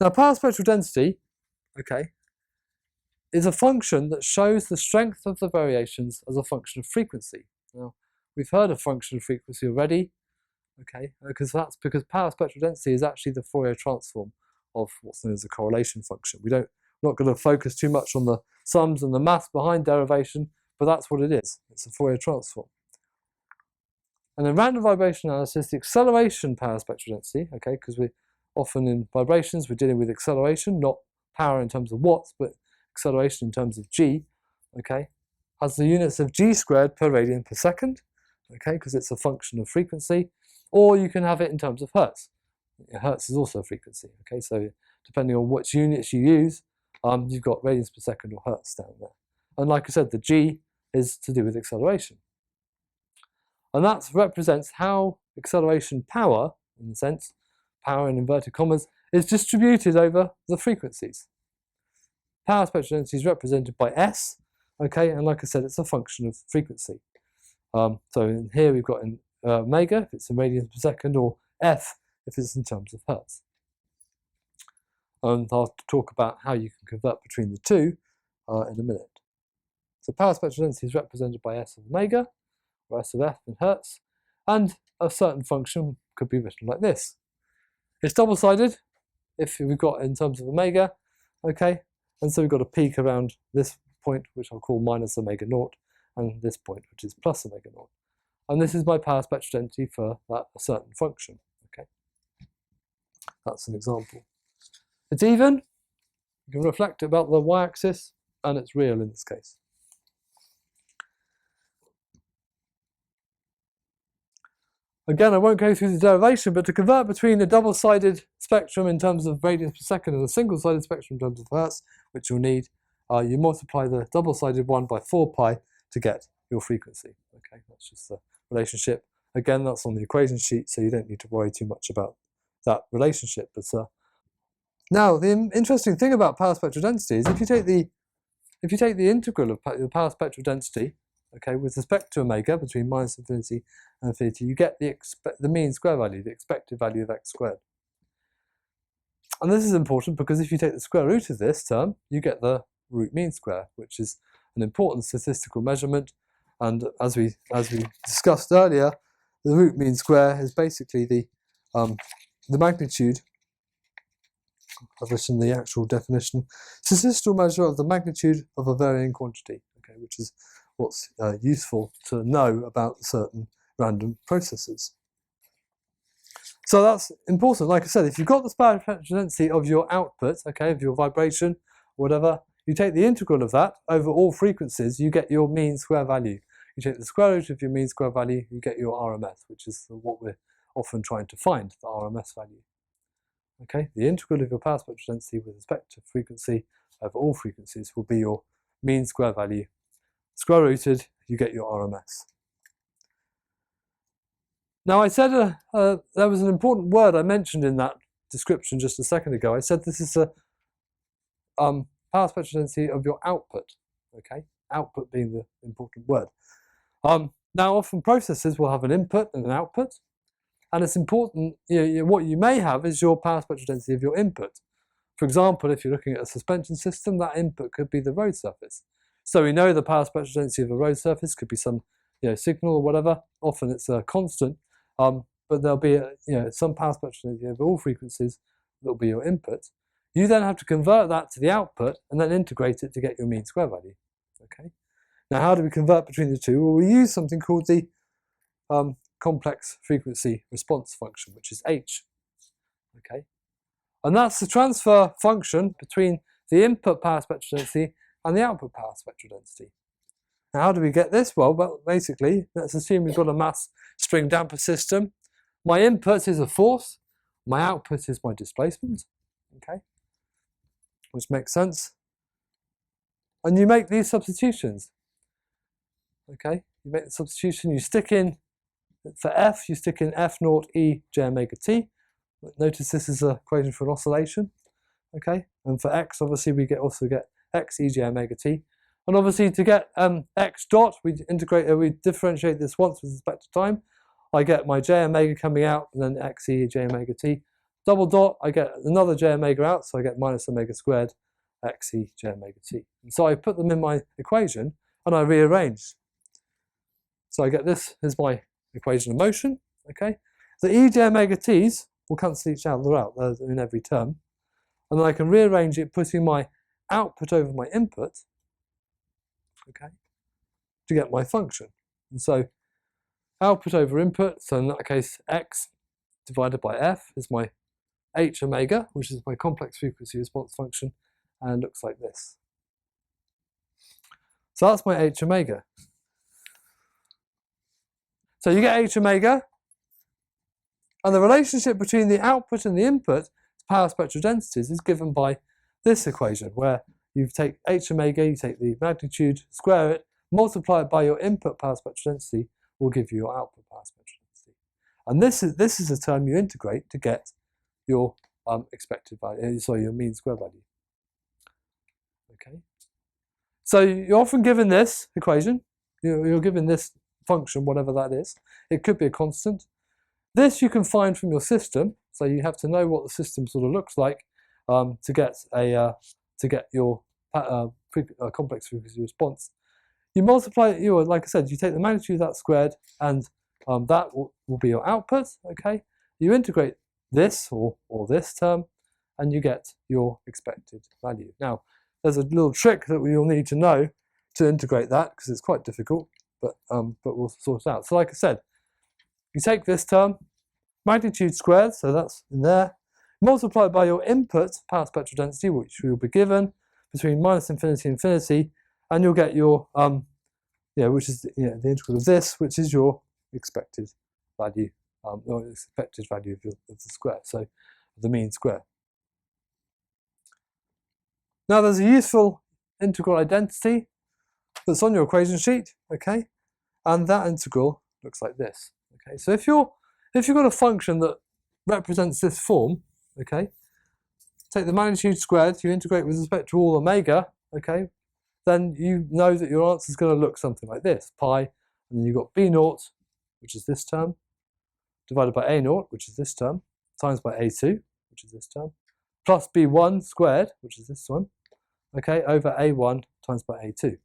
Now, power spectral density, okay, is a function that shows the strength of the variations as a function of frequency. Now, we've heard of function of frequency already, okay, because power spectral density is actually the Fourier transform of what's known as a correlation function. We're not going to focus too much on the sums and the math behind derivation, but that's what it is. It's a Fourier transform. And in random vibration analysis, the acceleration power spectral density, okay, because we often in vibrations we're dealing with acceleration, not power in terms of watts, but acceleration in terms of g, okay, has the units of g squared per radian per second, okay, because it's a function of frequency, or you can have it in terms of hertz. Hertz is also frequency, okay, so depending on which units you use, you've got radians per second or hertz down there. And like I said, the g is to do with acceleration. And that represents how acceleration power, in a sense, power in inverted commas, is distributed over the frequencies. Power spectral density is represented by S, okay, and like I said, it's a function of frequency. So in here we've got in omega, if it's in radians per second, or F, if it's in terms of hertz. And I'll talk about how you can convert between the two in a minute. So power spectral density is represented by S of omega, or S of F in hertz, and a certain function could be written like this. It's double-sided if we've got in terms of omega, okay, and so we've got a peak around this point, which I'll call minus omega naught, and this point, which is plus omega naught. And this is my power spectral density for a certain function, okay. That's an example. It's even, you can reflect about the y-axis, and it's real in this case. Again, I won't go through the derivation, but to convert between a double-sided spectrum in terms of radians per second and a single-sided spectrum in terms of hertz, which you'll need, you multiply the double-sided one by 4 pi to get your frequency. Okay, that's just the relationship. Again, that's on the equation sheet, so you don't need to worry too much about that relationship. But now, the interesting thing about power spectral density is if you take the integral of the power spectral density, okay, with respect to omega between minus infinity and infinity, you get the mean square value, the expected value of x squared. And this is important because if you take the square root of this term, you get the root mean square, which is an important statistical measurement. And as we discussed earlier, the root mean square is basically the magnitude. I've written the actual definition. Statistical measure of the magnitude of a varying quantity, okay, which is what's useful to know about certain random processes. So that's important. Like I said, if you've got the power spectral density of your output, okay, of your vibration, whatever, you take the integral of that over all frequencies, you get your mean square value. You take the square root of your mean square value, you get your RMS, which is what we're often trying to find, the RMS value. Okay, the integral of your power spectral density with respect to frequency over all frequencies will be your mean square value. Square rooted, you get your RMS. Now I said there was an important word I mentioned in that description just a second ago. I said this is a power spectral density of your output, okay? Output being the important word. Now often processes will have an input and an output, and it's important, what you may have is your power spectral density of your input. For example, if you're looking at a suspension system, that input could be the road surface. So we know the power spectral density of a road surface could be some signal or whatever. Often it's a constant, but there'll be some power spectral density over all frequencies that will be your input. You then have to convert that to the output and then integrate it to get your mean square value. Okay. Now, how do we convert between the two? Well, we use something called the complex frequency response function, which is H. Okay, and that's the transfer function between the input power spectral density and the output power spectral density. Now, how do we get this? Well, basically, let's assume we've got a mass string damper system. My input is a force, my output is my displacement, okay, which makes sense. And you make these substitutions, okay? You make the substitution, you stick in, for F, you stick in F naught E j omega t. Notice this is an equation for an oscillation, okay? And for X, obviously, we also get X E j omega t. And obviously, to get X dot, we differentiate this once with respect to time. I get my j omega coming out, and then X E j omega t double dot, I get another j omega out, so I get minus omega squared xe j omega t. And so I put them in my equation and I rearrange. So I get this as my equation of motion, okay? The e j omega t's will cancel each other out, they're in every term. And then I can rearrange it, putting my output over my input, okay, to get my function. And so output over input, so in that case x divided by f is my h omega, which is my complex frequency response function, and looks like this. So that's my h omega. So you get h omega, and the relationship between the output and the input power spectral densities is given by this equation, where you take h omega, you take the magnitude, square it, multiply it by your input power spectral density, will give you your output power spectral density. And this is a term you integrate to get your expected value, so your mean square value. Okay. So you're often given this equation, you're given this function, whatever that is. It could be a constant. This you can find from your system, so you have to know what the system sort of looks like to get your complex frequency response. You multiply it, like I said, you take the magnitude of that squared, and that will be your output. Okay, you integrate this or this term, and you get your expected value. Now, there's a little trick that we all need to know to integrate that, because it's quite difficult, but we'll sort it out. So like I said, you take this term, magnitude squared, so that's in there, multiplied by your input power spectral density, which will be given between minus infinity and infinity, and you'll get your which is the integral of this, which is your expected value, or expected value of the square, so the mean square. Now there's a useful integral identity that's on your equation sheet, okay, and that integral looks like this. Okay, so if you've got a function that represents this form, okay, take the magnitude squared, you integrate with respect to all omega, okay, then you know that your answer is going to look something like this, pi, and then you've got b naught, which is this term, divided by a naught, which is this term, times by a2, which is this term, plus b1 squared, which is this one, okay, over a1 times by a2.